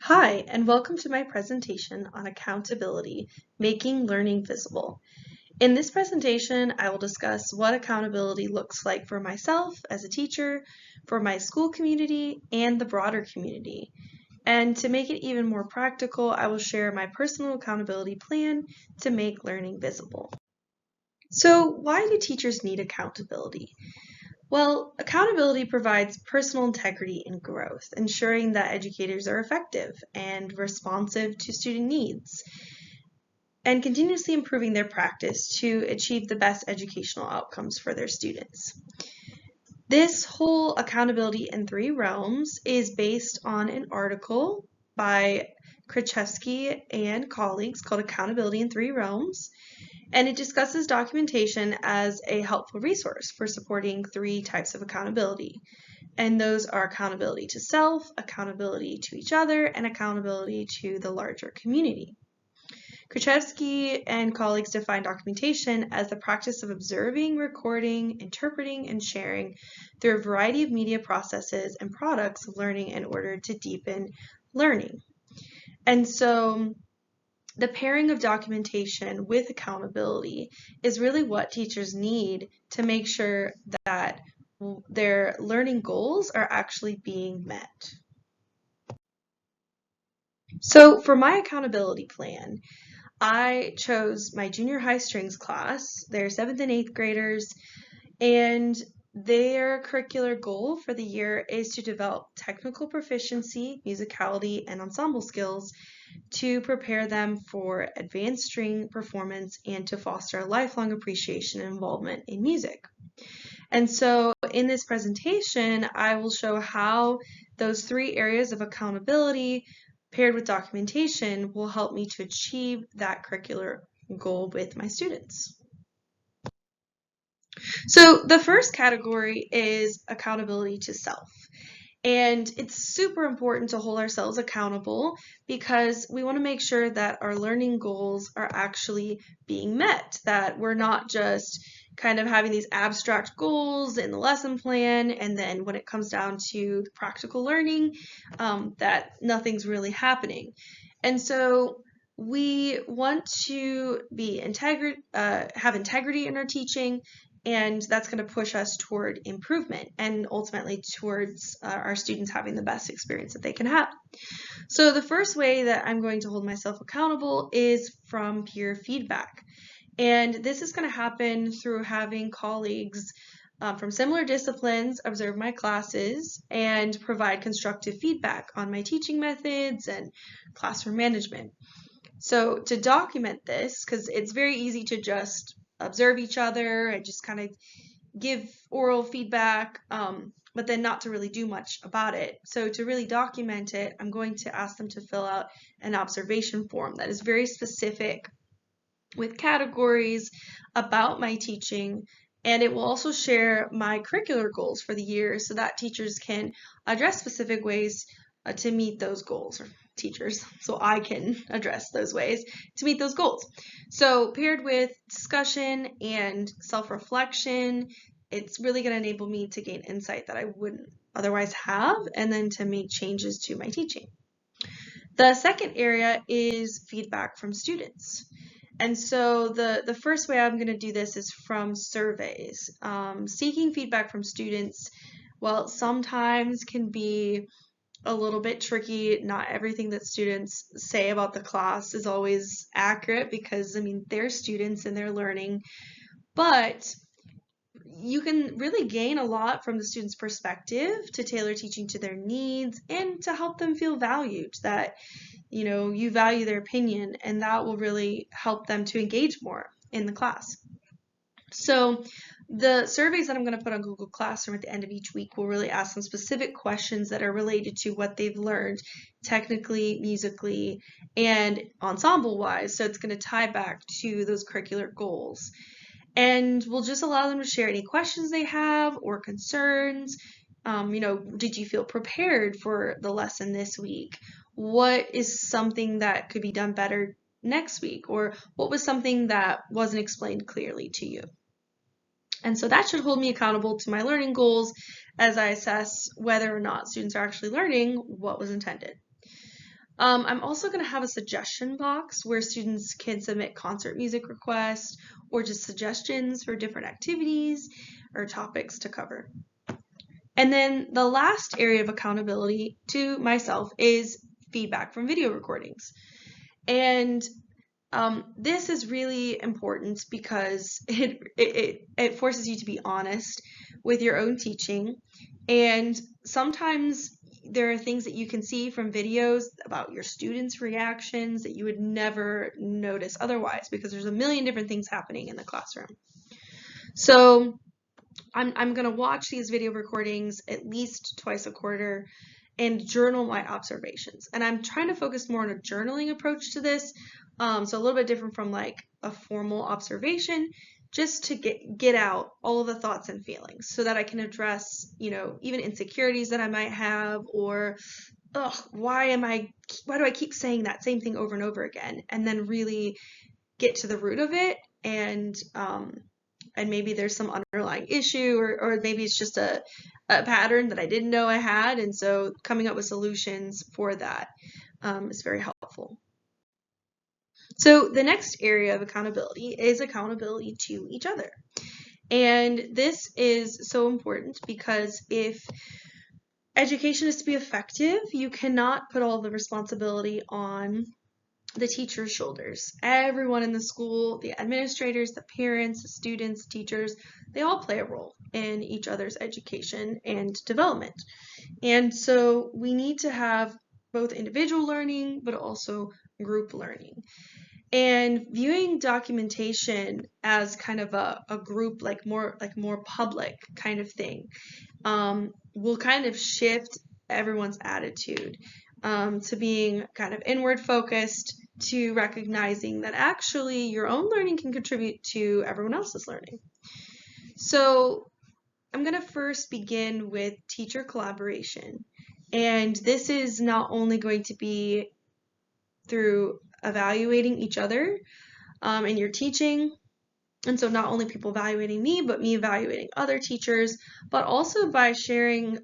Hi, and welcome to my presentation on accountability, making learning visible. In this presentation, I will discuss what accountability looks like for myself as a teacher, for my school community, and the broader community. And to make it even more practical, I will share my personal accountability plan to make learning visible. So, why do teachers need accountability? Well, accountability provides personal integrity and growth, ensuring that educators are effective and responsive to student needs, and continuously improving their practice to achieve the best educational outcomes for their students. This whole accountability in three realms is based on an article by Krzyzewski and colleagues called Accountability in Three Realms, and it discusses documentation as a helpful resource for supporting three types of accountability. And those are accountability to self, accountability to each other, and accountability to the larger community. Krzyzewski and colleagues define documentation as the practice of observing, recording, interpreting, and sharing through a variety of media processes and products of learning in order to deepen learning. And so the pairing of documentation with accountability is really what teachers need to make sure that their learning goals are actually being met. So for my accountability plan, I chose my junior high strings class. They're 7th and 8th graders, and their curricular goal for the year is to develop technical proficiency, musicality, and ensemble skills to prepare them for advanced string performance and to foster a lifelong appreciation and involvement in music. And so in this presentation, I will show how those three areas of accountability paired with documentation will help me to achieve that curricular goal with my students. So the first category is accountability to self. And it's super important to hold ourselves accountable because we want to make sure that our learning goals are actually being met, that we're not just kind of having these abstract goals in the lesson plan, and then when it comes down to practical learning, that nothing's really happening. And so we want to be have integrity in our teaching, and that's going to push us toward improvement and ultimately towards our students having the best experience that they can have. So the first way that I'm going to hold myself accountable is from peer feedback. And this is going to happen through having colleagues from similar disciplines observe my classes and provide constructive feedback on my teaching methods and classroom management. So to document this, because it's very easy to just observe each other and just kind of give oral feedback, but then not to really do much about it. So to really document it, I'm going to ask them to fill out an observation form that is very specific with categories about my teaching, and it will also share my curricular goals for the year so that teachers can address specific ways to meet those goals, or teachers, so I can address those ways to meet those goals. So paired with discussion and self-reflection, it's really going to enable me to gain insight that I wouldn't otherwise have, and then to make changes to my teaching. The second area is feedback from students. And so the first way I'm going to do this is from surveys. Seeking feedback from students, well, sometimes can be a little bit tricky. Not everything that students say about the class is always accurate because, I mean, they're students and they're learning. But you can really gain a lot from the student's perspective to tailor teaching to their needs and to help them feel valued, that you value their opinion, and that will really help them to engage more in the class. So the surveys that I'm going to put on Google Classroom at the end of each week will really ask some specific questions that are related to what they've learned technically, musically, and ensemble-wise. So it's going to tie back to those curricular goals. And we'll just allow them to share any questions they have or concerns. Did you feel prepared for the lesson this week? What is something that could be done better next week? Or what was something that wasn't explained clearly to you? And so that should hold me accountable to my learning goals as I assess whether or not students are actually learning what was intended. I'm also going to have a suggestion box where students can submit concert music requests or just suggestions for different activities or topics to cover. And then the last area of accountability to myself is feedback from video recordings. And this is really important because it forces you to be honest with your own teaching. And sometimes there are things that you can see from videos about your students' reactions that you would never notice otherwise because there's a million different things happening in the classroom. So I'm going to watch these video recordings at least twice a quarter and journal my observations. And I'm trying to focus more on a journaling approach to this. So a little bit different from like a formal observation, just to get out all of the thoughts and feelings so that I can address, even insecurities that I might have, or why do I keep saying that same thing over and over again, and then really get to the root of it, and maybe there's some underlying issue, or maybe it's just a pattern that I didn't know I had, and so coming up with solutions for that is very helpful. So the next area of accountability is accountability to each other. And this is so important because if education is to be effective, you cannot put all the responsibility on the teacher's shoulders. Everyone in the school, the administrators, the parents, the students, teachers, they all play a role in each other's education and development. And so we need to have both individual learning, but also group learning. And viewing documentation as kind of a group, like more public kind of thing, will kind of shift everyone's attitude to being kind of inward focused, to recognizing that actually your own learning can contribute to everyone else's learning. So I'm going to first begin with teacher collaboration. And this is not only going to be through evaluating each other in your teaching, and so not only people evaluating me, but me evaluating other teachers, but also by sharing,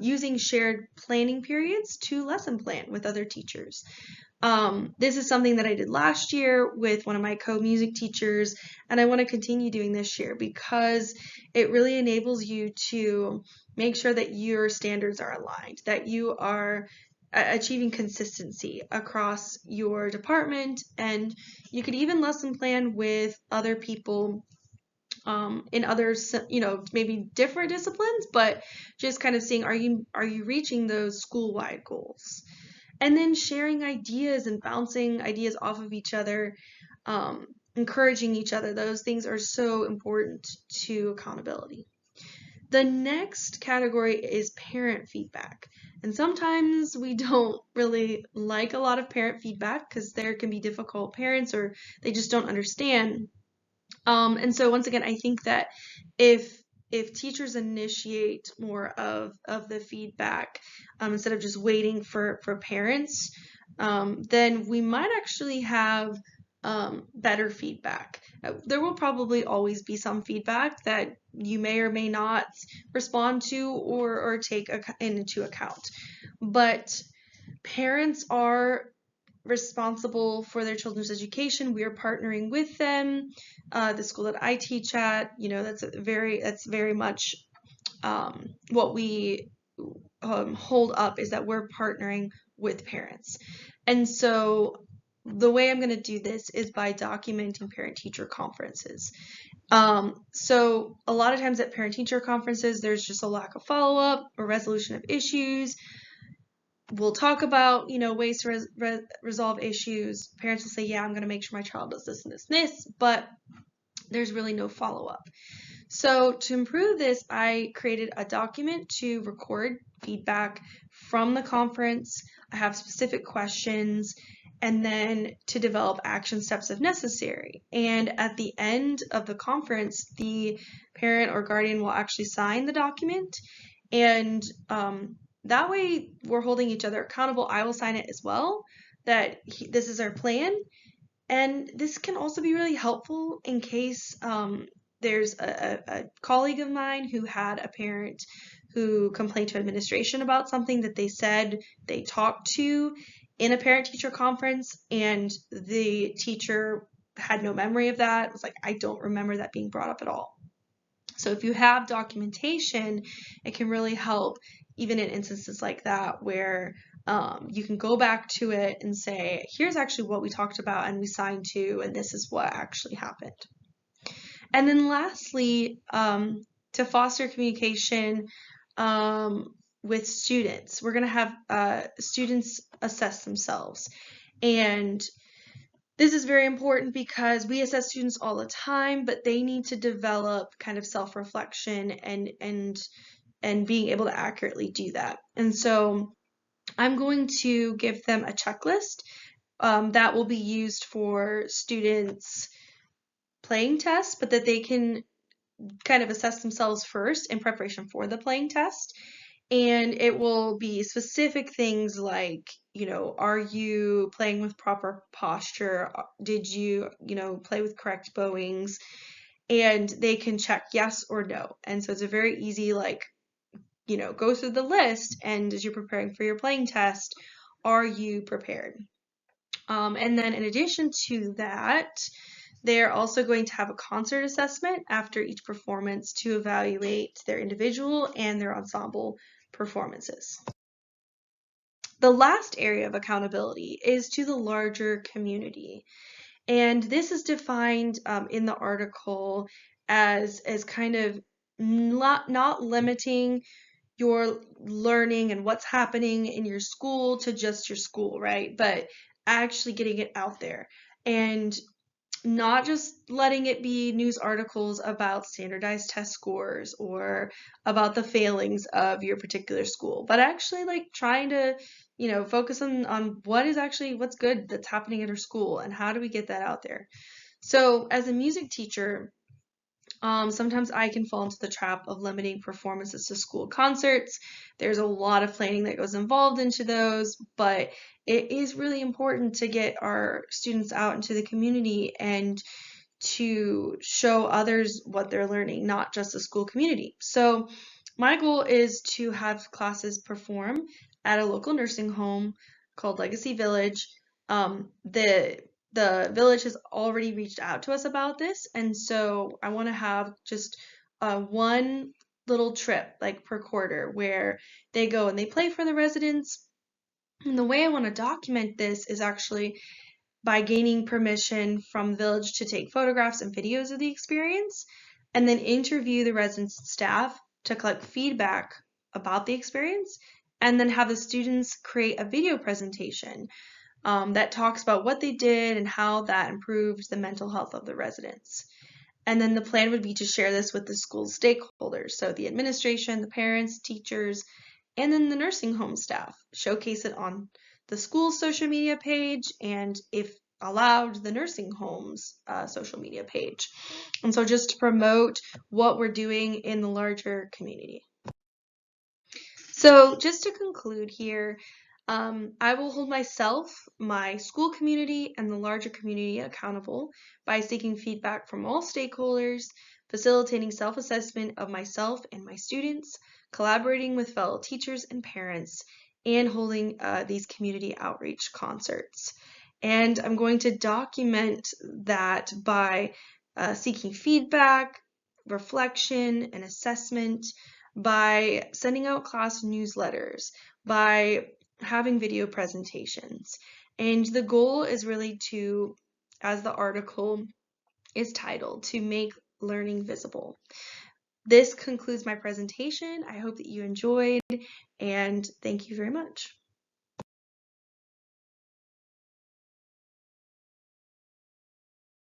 using shared planning periods to lesson plan with other teachers. This is something that I did last year with one of my co-music teachers, and I want to continue doing this year because it really enables you to make sure that your standards are aligned, that you are achieving consistency across your department, and you could even lesson plan with other people in other, maybe different disciplines, but just kind of seeing, are you reaching those school-wide goals? And then sharing ideas and bouncing ideas off of each other, encouraging each other. Those things are so important to accountability. The next category is parent feedback. And sometimes we don't really like a lot of parent feedback because there can be difficult parents or they just don't understand. And so once again, I think that if teachers initiate more of the feedback instead of just waiting for parents, then we might actually have better feedback. There will probably always be some feedback that you may or may not respond to or take into account. But parents are responsible for their children's education. We are partnering with them. The school that I teach at, that's very much what we hold up, is that we're partnering with parents. And so the way I'm going to do this is by documenting parent-teacher conferences. So a lot of times at parent-teacher conferences, there's just a lack of follow-up or resolution of issues. We'll talk about, ways to resolve issues. Parents will say, yeah, I'm going to make sure my child does this and this and this, but there's really no follow-up. So to improve this, I created a document to record feedback from the conference. I have specific questions, and then to develop action steps if necessary. And at the end of the conference, the parent or guardian will actually sign the document, and that way we're holding each other accountable. I will sign it as well, that this is our plan. And this can also be really helpful in case there's a colleague of mine who had a parent who complained to administration about something that they said they talked to, in a parent-teacher conference and the teacher had no memory of that. It was like, I don't remember that being brought up at all. So if you have documentation, it can really help even in instances like that where you can go back to it and say, here's actually what we talked about and we signed to, and this is what actually happened. And then lastly, to foster communication with students, we're going to have students assess themselves. And this is very important because we assess students all the time, but they need to develop kind of self-reflection and being able to accurately do that. And so I'm going to give them a checklist that will be used for students' playing tests, but that they can kind of assess themselves first in preparation for the playing test. And it will be specific things like, are you playing with proper posture? Did you, play with correct bowings? And they can check yes or no. And so it's a very easy, go through the list, and as you're preparing for your playing test, are you prepared? And then in addition to that, they're also going to have a concert assessment after each performance to evaluate their individual and their ensemble performances. The last area of accountability is to the larger community. And this is defined in the article as kind of not limiting your learning and what's happening in your school to just your school, right? But actually getting it out there and not just letting it be news articles about standardized test scores or about the failings of your particular school, but actually trying to, focus on what's good that's happening at our school and how do we get that out there. So as a music teacher, sometimes I can fall into the trap of limiting performances to school concerts. There's a lot of planning that goes involved into those, but it is really important to get our students out into the community and to show others what they're learning, not just the school community. So my goal is to have classes perform at a local nursing home called Legacy Village. The village has already reached out to us about this, and so I want to have just one little trip per quarter where they go and they play for the residents. And the way I want to document this is actually by gaining permission from the village to take photographs and videos of the experience, and then interview the residents and staff to collect feedback about the experience, and then have the students create a video presentation that talks about what they did and how that improved the mental health of the residents. And then the plan would be to share this with the school stakeholders, so the administration, the parents, teachers, and then the nursing home staff. Showcase it on the school's social media page, and if allowed, the nursing home's social media page. And so just to promote what we're doing in the larger community. So just to conclude here, I will hold myself, my school community, and the larger community accountable by seeking feedback from all stakeholders, facilitating self-assessment of myself and my students, collaborating with fellow teachers and parents, and holding these community outreach concerts. And I'm going to document that by seeking feedback, reflection, and assessment, by sending out class newsletters, by having video presentations. And the goal is really to, as the article is titled, to make learning visible. This concludes my presentation. I hope that you enjoyed, and thank you very much.